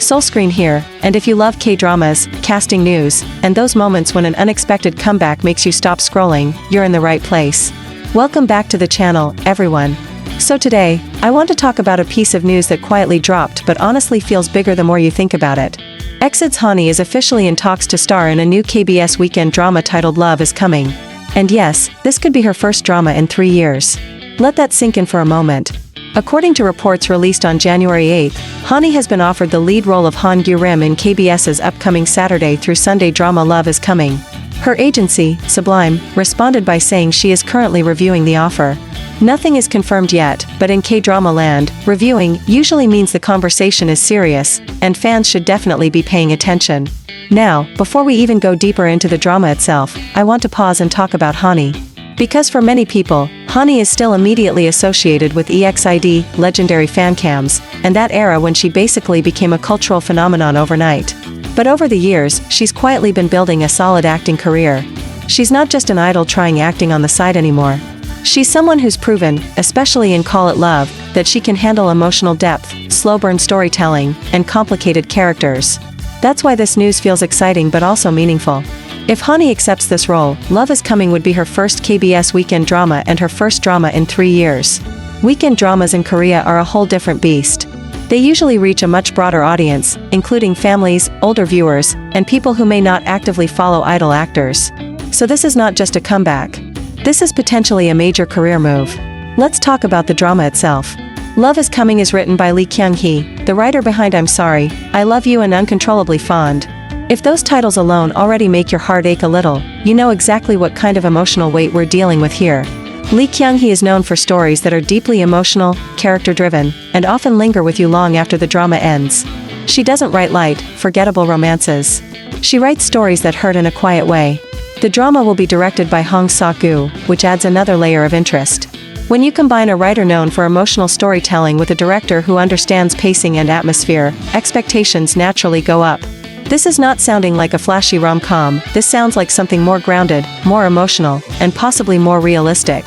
Screen here, and if you love K-dramas, casting news, and those moments when an unexpected comeback makes you stop scrolling, you're in the right place. Welcome back to the channel, everyone. So today, I want to talk about a piece of news that quietly dropped but honestly feels bigger the more you think about it. EXID's Hani is officially in talks to star in a new KBS weekend drama titled Love is Coming. And yes, this could be her first drama in 3 years. Let that sink in for a moment. According to reports released on January 8, Hani has been offered the lead role of Han Gyu-rim in KBS's upcoming Saturday through Sunday drama Love is Coming. Her agency, Sublime, responded by saying she is currently reviewing the offer. Nothing is confirmed yet, but in K-drama land, reviewing usually means the conversation is serious, and fans should definitely be paying attention. Now, before we even go deeper into the drama itself, I want to pause and talk about Hani. Because for many people, Hani is still immediately associated with EXID, legendary fancams, and that era when she basically became a cultural phenomenon overnight. But over the years, she's quietly been building a solid acting career. She's not just an idol trying acting on the side anymore. She's someone who's proven, especially in Call It Love, that she can handle emotional depth, slow-burn storytelling, and complicated characters. That's why this news feels exciting but also meaningful. If Hani accepts this role, Love is Coming would be her first KBS weekend drama and her first drama in 3 years. Weekend dramas in Korea are a whole different beast. They usually reach a much broader audience, including families, older viewers, and people who may not actively follow idol actors. So this is not just a comeback. This is potentially a major career move. Let's talk about the drama itself. Love is Coming is written by Lee Kyung Hee, the writer behind I'm Sorry, I Love You and Uncontrollably Fond. If those titles alone already make your heart ache a little, you know exactly what kind of emotional weight we're dealing with here. Lee Kyung Hee is known for stories that are deeply emotional, character-driven, and often linger with you long after the drama ends. She doesn't write light, forgettable romances. She writes stories that hurt in a quiet way. The drama will be directed by Hong Seok-gu, which adds another layer of interest. When you combine a writer known for emotional storytelling with a director who understands pacing and atmosphere, expectations naturally go up. This is not sounding like a flashy rom-com, this sounds like something more grounded, more emotional, and possibly more realistic.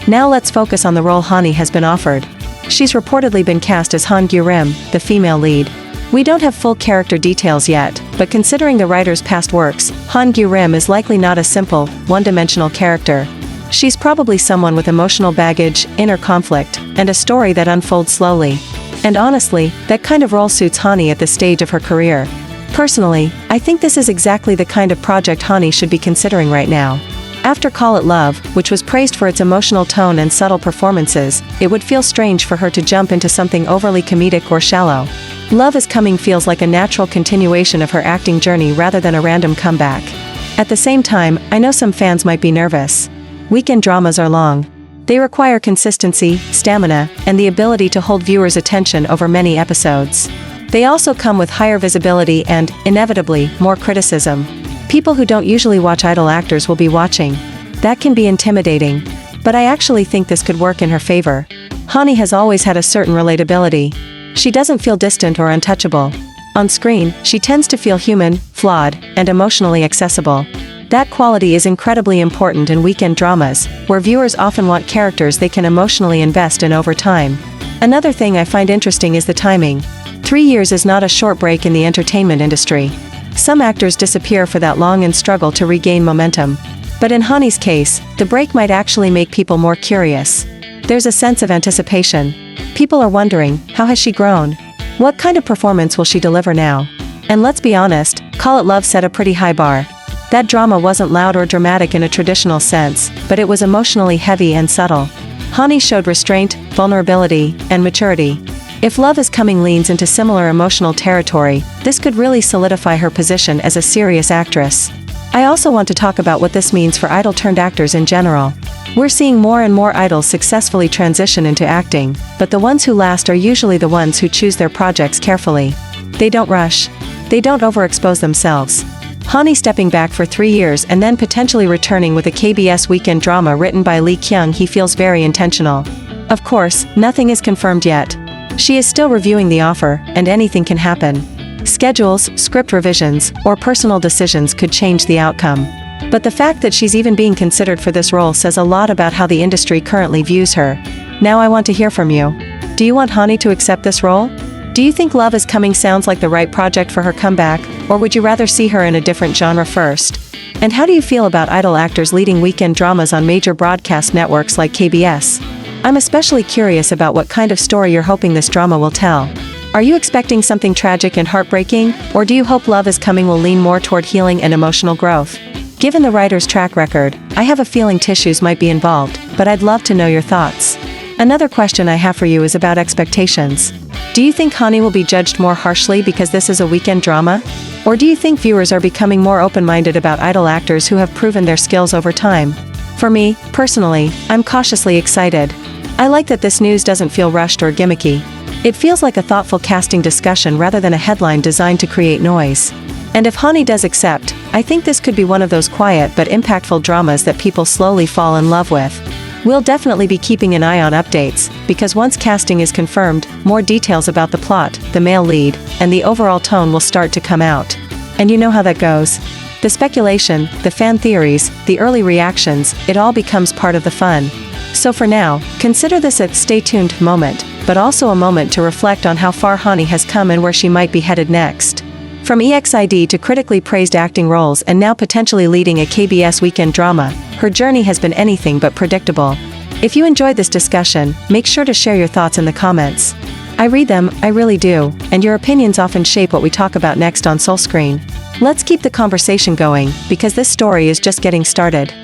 Now let's focus on the role Hani has been offered. She's reportedly been cast as Han Gyu-rim, the female lead. We don't have full character details yet, but considering the writer's past works, Han Gyu-rim is likely not a simple, one-dimensional character. She's probably someone with emotional baggage, inner conflict, and a story that unfolds slowly. And honestly, that kind of role suits Hani at this stage of her career. Personally, I think this is exactly the kind of project Hani should be considering right now. After Call It Love, which was praised for its emotional tone and subtle performances, it would feel strange for her to jump into something overly comedic or shallow. Love is Coming feels like a natural continuation of her acting journey rather than a random comeback. At the same time, I know some fans might be nervous. Weekend dramas are long. They require consistency, stamina, and the ability to hold viewers' attention over many episodes. They also come with higher visibility and, inevitably, more criticism. People who don't usually watch idol actors will be watching. That can be intimidating. But I actually think this could work in her favor. Hani has always had a certain relatability. She doesn't feel distant or untouchable. On screen, she tends to feel human, flawed, and emotionally accessible. That quality is incredibly important in weekend dramas, where viewers often want characters they can emotionally invest in over time. Another thing I find interesting is the timing. 3 years is not a short break in the entertainment industry. Some actors disappear for that long and struggle to regain momentum. But in Hani's case, the break might actually make people more curious. There's a sense of anticipation. People are wondering, how has she grown? What kind of performance will she deliver now? And let's be honest, Call It Love set a pretty high bar. That drama wasn't loud or dramatic in a traditional sense, but it was emotionally heavy and subtle. Hani showed restraint, vulnerability, and maturity. If Love is Coming leans into similar emotional territory, this could really solidify her position as a serious actress. I also want to talk about what this means for idol-turned-actors in general. We're seeing more and more idols successfully transition into acting, but the ones who last are usually the ones who choose their projects carefully. They don't rush. They don't overexpose themselves. Hani stepping back for 3 years and then potentially returning with a KBS weekend drama written by Lee Kyung Hee feels very intentional. Of course, nothing is confirmed yet. She is still reviewing the offer, and anything can happen. Schedules, script revisions, or personal decisions could change the outcome. But the fact that she's even being considered for this role says a lot about how the industry currently views her. Now I want to hear from you. Do you want Hani to accept this role? Do you think Love Is Coming sounds like the right project for her comeback, or would you rather see her in a different genre first? And how do you feel about idol actors leading weekend dramas on major broadcast networks like KBS? I'm especially curious about what kind of story you're hoping this drama will tell. Are you expecting something tragic and heartbreaking, or do you hope Love Is Coming will lean more toward healing and emotional growth? Given the writer's track record, I have a feeling tissues might be involved, but I'd love to know your thoughts. Another question I have for you is about expectations. Do you think Hani will be judged more harshly because this is a weekend drama? Or do you think viewers are becoming more open-minded about idol actors who have proven their skills over time? For me, personally, I'm cautiously excited. I like that this news doesn't feel rushed or gimmicky. It feels like a thoughtful casting discussion rather than a headline designed to create noise. And if Hani does accept, I think this could be one of those quiet but impactful dramas that people slowly fall in love with. We'll definitely be keeping an eye on updates, because once casting is confirmed, more details about the plot, the male lead, and the overall tone will start to come out. And you know how that goes. The speculation, the fan theories, the early reactions, it all becomes part of the fun. So for now, consider this a stay tuned moment, but also a moment to reflect on how far Hani has come and where she might be headed next. From EXID to critically praised acting roles and now potentially leading a KBS weekend drama, her journey has been anything but predictable. If you enjoyed this discussion, make sure to share your thoughts in the comments. I read them, I really do, and your opinions often shape what we talk about next on Soul Screen. Let's keep the conversation going, because this story is just getting started.